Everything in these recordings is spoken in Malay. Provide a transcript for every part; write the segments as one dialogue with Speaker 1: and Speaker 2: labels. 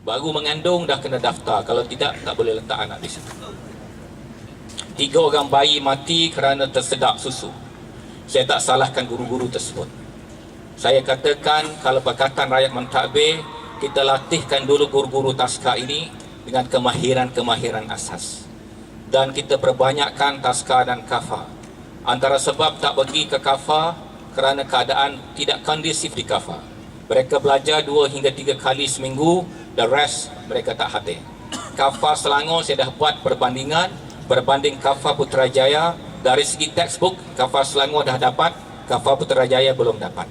Speaker 1: Baru mengandung dah kena daftar, kalau tidak tak boleh letak anak di situ. 3 orang bayi mati kerana tersedak susu. Saya tak salahkan guru-guru tersebut. Saya katakan kalau Pakatan Rakyat Mentadbir, kita latihkan dulu guru-guru taska ini dengan kemahiran-kemahiran asas. Dan kita perbanyakkan taska dan kafa. Antara sebab tak pergi ke kafa kerana keadaan tidak kondusif di kafa. Mereka belajar 2 hingga 3 kali seminggu, the rest mereka tak hadir. Kafa Selangor saya dah buat perbandingan, berbanding Kafa Putrajaya. Dari segi textbook, Kafa Selangor dah dapat, Kafa Putrajaya belum dapat.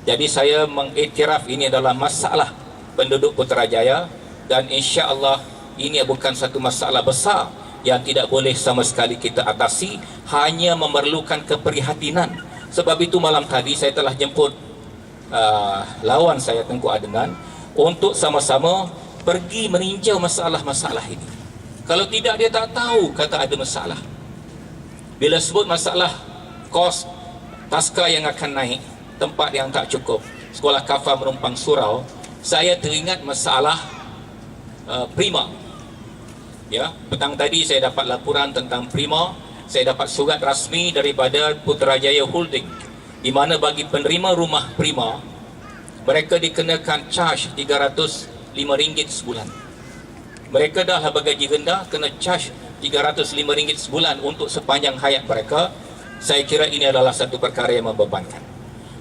Speaker 1: Jadi saya mengiktiraf ini adalah masalah penduduk Putrajaya, dan insya-Allah ini bukan satu masalah besar yang tidak boleh sama sekali kita atasi, hanya memerlukan keprihatinan. Sebab itu malam tadi saya telah jemput lawan saya Tengku Adnan untuk sama-sama pergi meninjau masalah-masalah ini. Kalau tidak, dia tak tahu kata ada masalah. Bila sebut masalah kos taska yang akan naik, tempat yang tak cukup, sekolah kafa menumpang surau, saya teringat masalah Prima. Ya, petang tadi saya dapat laporan tentang Prima. Saya dapat surat rasmi daripada Putrajaya Holding, di mana bagi penerima rumah Prima, mereka dikenakan charge RM305 sebulan. Mereka dah bergaji rendah, kena charge RM305 sebulan untuk sepanjang hayat mereka. Saya kira ini adalah satu perkara yang membebankan.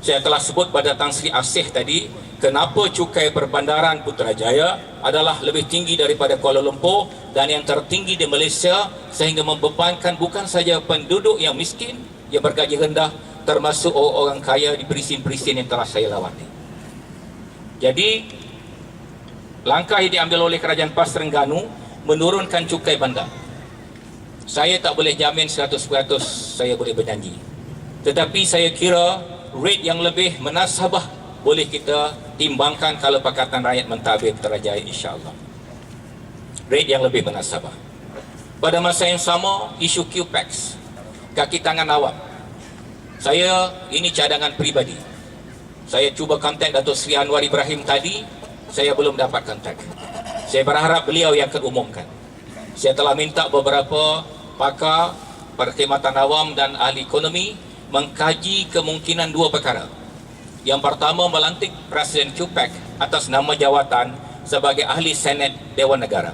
Speaker 1: Saya telah sebut pada Tan Sri Asih tadi, kenapa cukai perbandaran Putrajaya adalah lebih tinggi daripada Kuala Lumpur dan yang tertinggi di Malaysia, sehingga membebankan bukan saja penduduk yang miskin, yang bergaji rendah, termasuk orang kaya di perisin-perisin yang telah saya lawati. Jadi, langkah yang diambil oleh Kerajaan PAS Terengganu menurunkan cukai bandar. Saya tak boleh jamin 100% saya boleh berjanji. Tetapi saya kira rate yang lebih menasabah boleh kita timbangkan kalau Pakatan Rakyat Mentadbir Putrajaya, insya-Allah. Rate yang lebih menasabah. Pada masa yang sama, isu QPEX, kaki tangan awam. Saya, ini cadangan peribadi. Saya cuba kontak Datuk Seri Anwar Ibrahim tadi, saya belum dapat kontak. Saya berharap beliau yang akan umumkan. Saya telah minta beberapa pakar perkhidmatan awam dan ahli ekonomi mengkaji kemungkinan 2 perkara. Yang pertama, melantik Presiden QPEX atas nama jawatan sebagai ahli Senat Dewan Negara.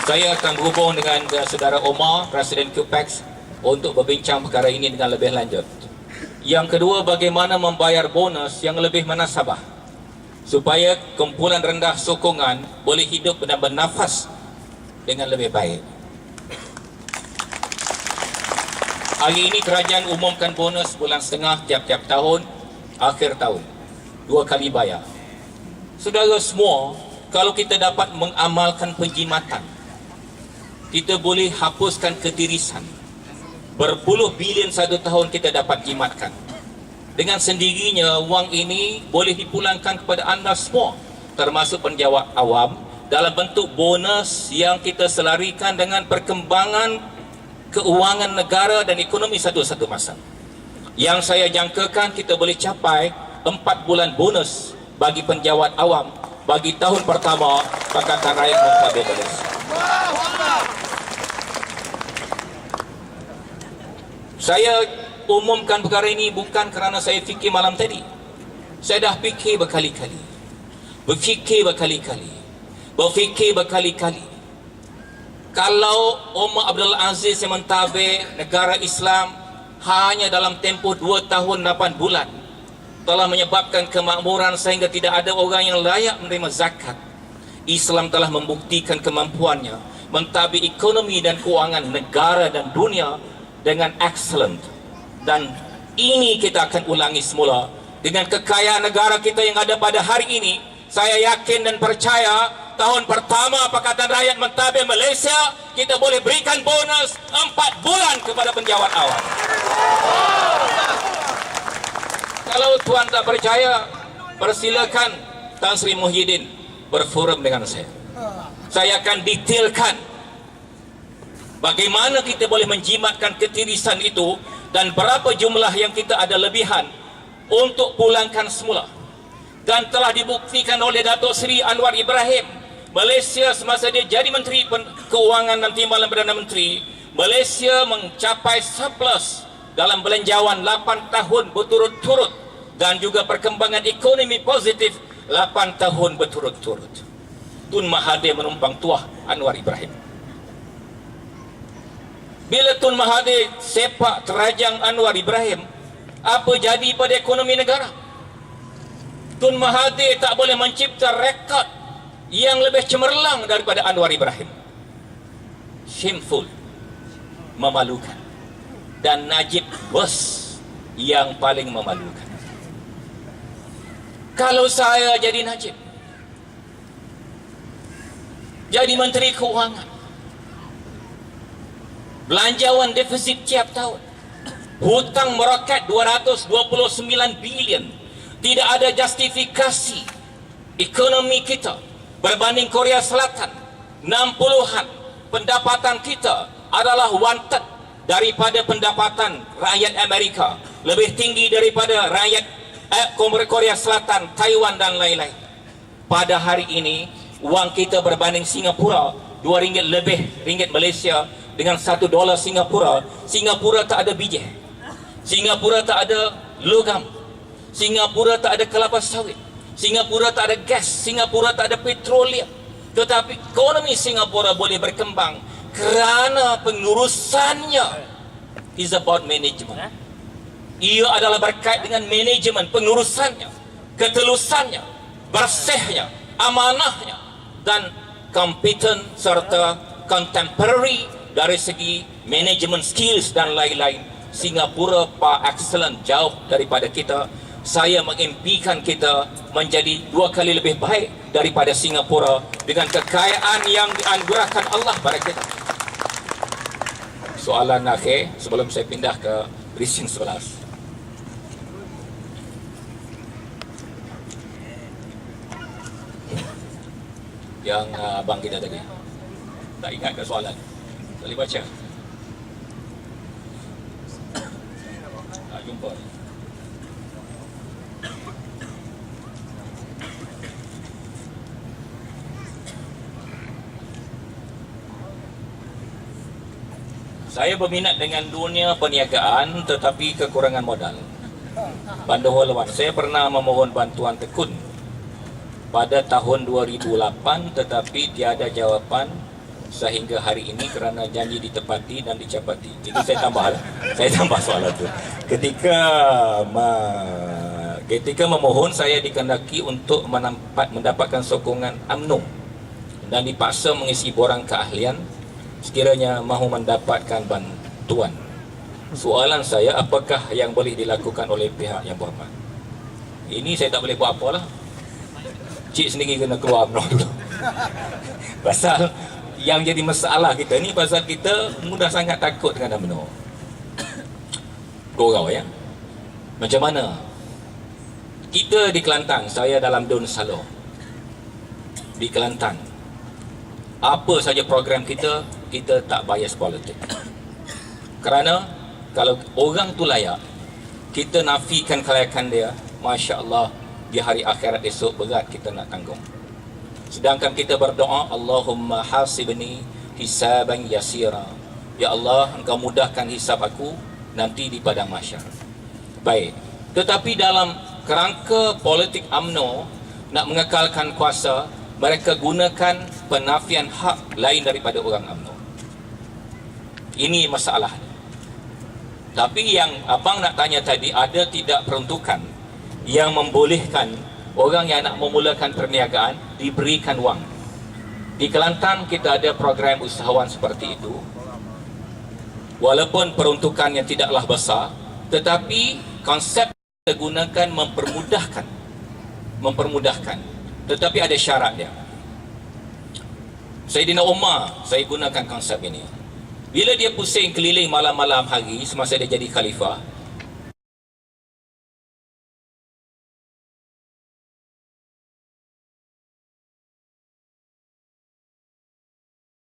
Speaker 1: Saya akan berhubung dengan saudara Omar, Presiden QPEX, untuk berbincang perkara ini dengan lebih lanjut. Yang kedua, bagaimana membayar bonus yang lebih menasabah supaya kumpulan rendah sokongan boleh hidup dan bernafas dengan lebih baik. Hari ini kerajaan umumkan bonus bulan setengah tiap-tiap tahun, akhir tahun, 2 kali bayar. Saudara semua, kalau kita dapat mengamalkan penjimatan, kita boleh hapuskan ketirisan. Berpuluh bilion satu tahun kita dapat jimatkan. Dengan sendirinya, wang ini boleh dipulangkan kepada anda semua, termasuk penjawat awam, dalam bentuk bonus yang kita selarikan dengan perkembangan keuangan negara dan ekonomi satu-satu masa. Yang saya jangkakan kita boleh capai 4 bulan bonus bagi penjawat awam bagi tahun pertama Pakatan Rakyat Mentadbir Malaysia. Saya umumkan perkara ini bukan kerana saya fikir malam tadi. Saya dah fikir berkali-kali. Berfikir berkali-kali. Kalau Omar Abdul Aziz yang mentadbir negara Islam hanya dalam tempoh 2 tahun 8 bulan telah menyebabkan kemakmuran sehingga tidak ada orang yang layak menerima zakat, Islam telah membuktikan kemampuannya mentadbir ekonomi dan keuangan negara dan dunia dengan excellent. Dan ini kita akan ulangi semula dengan kekayaan negara kita yang ada pada hari ini. Saya yakin dan percaya tahun pertama Pakatan Rakyat Mentadbir Malaysia kita boleh berikan bonus 4 bulan kepada penjawat awam. Kalau tuan tak percaya, persilakan Tan Sri Muhyiddin berforum dengan saya. Saya akan detailkan bagaimana kita boleh menjimatkan ketirisan itu dan berapa jumlah yang kita ada lebihan untuk pulangkan semula. dan telah dibuktikan oleh Datuk Seri Anwar Ibrahim. Malaysia semasa dia jadi Menteri Keuangan dan Timbalan Perdana Menteri, Malaysia mencapai surplus dalam belanjawan 8 tahun berturut-turut dan juga perkembangan ekonomi positif 8 tahun berturut-turut. Tun Mahathir menumpang tuah Anwar Ibrahim. Bila Tun Mahathir sepak terajang Anwar Ibrahim, apa jadi pada ekonomi negara? Tun Mahathir tak boleh mencipta rekod yang lebih cemerlang daripada Anwar Ibrahim. Shameful, memalukan. Dan Najib bos yang paling memalukan. Kalau saya jadi Najib, jadi Menteri Keuangan, belanjawan defisit tiap tahun, hutang meroket 229 bilion, tidak ada justifikasi. Ekonomi kita berbanding Korea Selatan 60-an, pendapatan kita adalah one third daripada pendapatan rakyat Amerika, lebih tinggi daripada rakyat Korea Selatan, Taiwan dan lain-lain. Pada hari ini wang kita berbanding Singapura RM2 lebih, ringgit Malaysia dengan $1 Singapura. Singapura tak ada biji, Singapura tak ada logam, Singapura tak ada kelapa sawit, Singapura tak ada gas, Singapura tak ada petroleum. Tetapi ekonomi Singapura boleh berkembang kerana pengurusannya is about management. Ia adalah berkait dengan manajemen, pengurusannya, ketelusannya, bersihnya, amanahnya, dan competent serta contemporary dari segi management skills dan lain-lain. Singapura par excellent, jauh daripada kita. Saya mengimpikan kita menjadi 2 kali lebih baik daripada Singapura dengan kekayaan yang dianugerahkan Allah pada kita. Soalan akhir sebelum saya pindah ke briefing 11. Yang abang kita tadi tak ingat ke soalan? Boleh baca? Tak jumpa. Saya berminat dengan dunia perniagaan tetapi kekurangan modal. Pendahuluan saya pernah memohon bantuan tekun pada tahun 2008 tetapi tiada jawapan sehingga hari ini kerana janji ditepati dan dicapati. Jadi saya tambah soalan itu. Ketika memohon, saya dikehendaki untuk mendapatkan sokongan UMNO dan dipaksa mengisi borang keahlian sekiranya mahu mendapatkan bantuan. Soalan saya, apakah yang boleh dilakukan oleh pihak yang berhormat? Ini saya tak boleh buat apalah. Cik sendiri kena keluar UMNO dulu. Pasal yang jadi masalah kita ni, pasal kita mudah sangat takut dengan UMNO. Korau ya. Macam mana? Kita di Kelantan, saya dalam Dun Salo di Kelantan, apa saja program kita tak bias politik. Kerana kalau orang tu layak, kita nafikan kelayakan dia, Masya Allah, di hari akhirat esok berat kita nak tanggung. Sedangkan kita berdoa, Allahumma hasibni hisaban yasira. Ya Allah, Engkau mudahkan hisab aku nanti di padang mahsyar. Baik. Tetapi dalam kerangka politik UMNO nak mengekalkan kuasa, mereka gunakan penafian hak lain daripada orang UMNO. Ini masalah. Tapi yang abang nak tanya tadi, ada tidak peruntukan yang membolehkan orang yang nak memulakan perniagaan diberikan wang? Di Kelantan kita ada program usahawan seperti itu. Walaupun peruntukannya tidaklah besar, tetapi konsep kita gunakan mempermudahkan. Tetapi ada syarat dia. Sayyidina Umar, saya gunakan konsep ini. Bila dia pusing keliling malam-malam hari semasa dia jadi khalifah,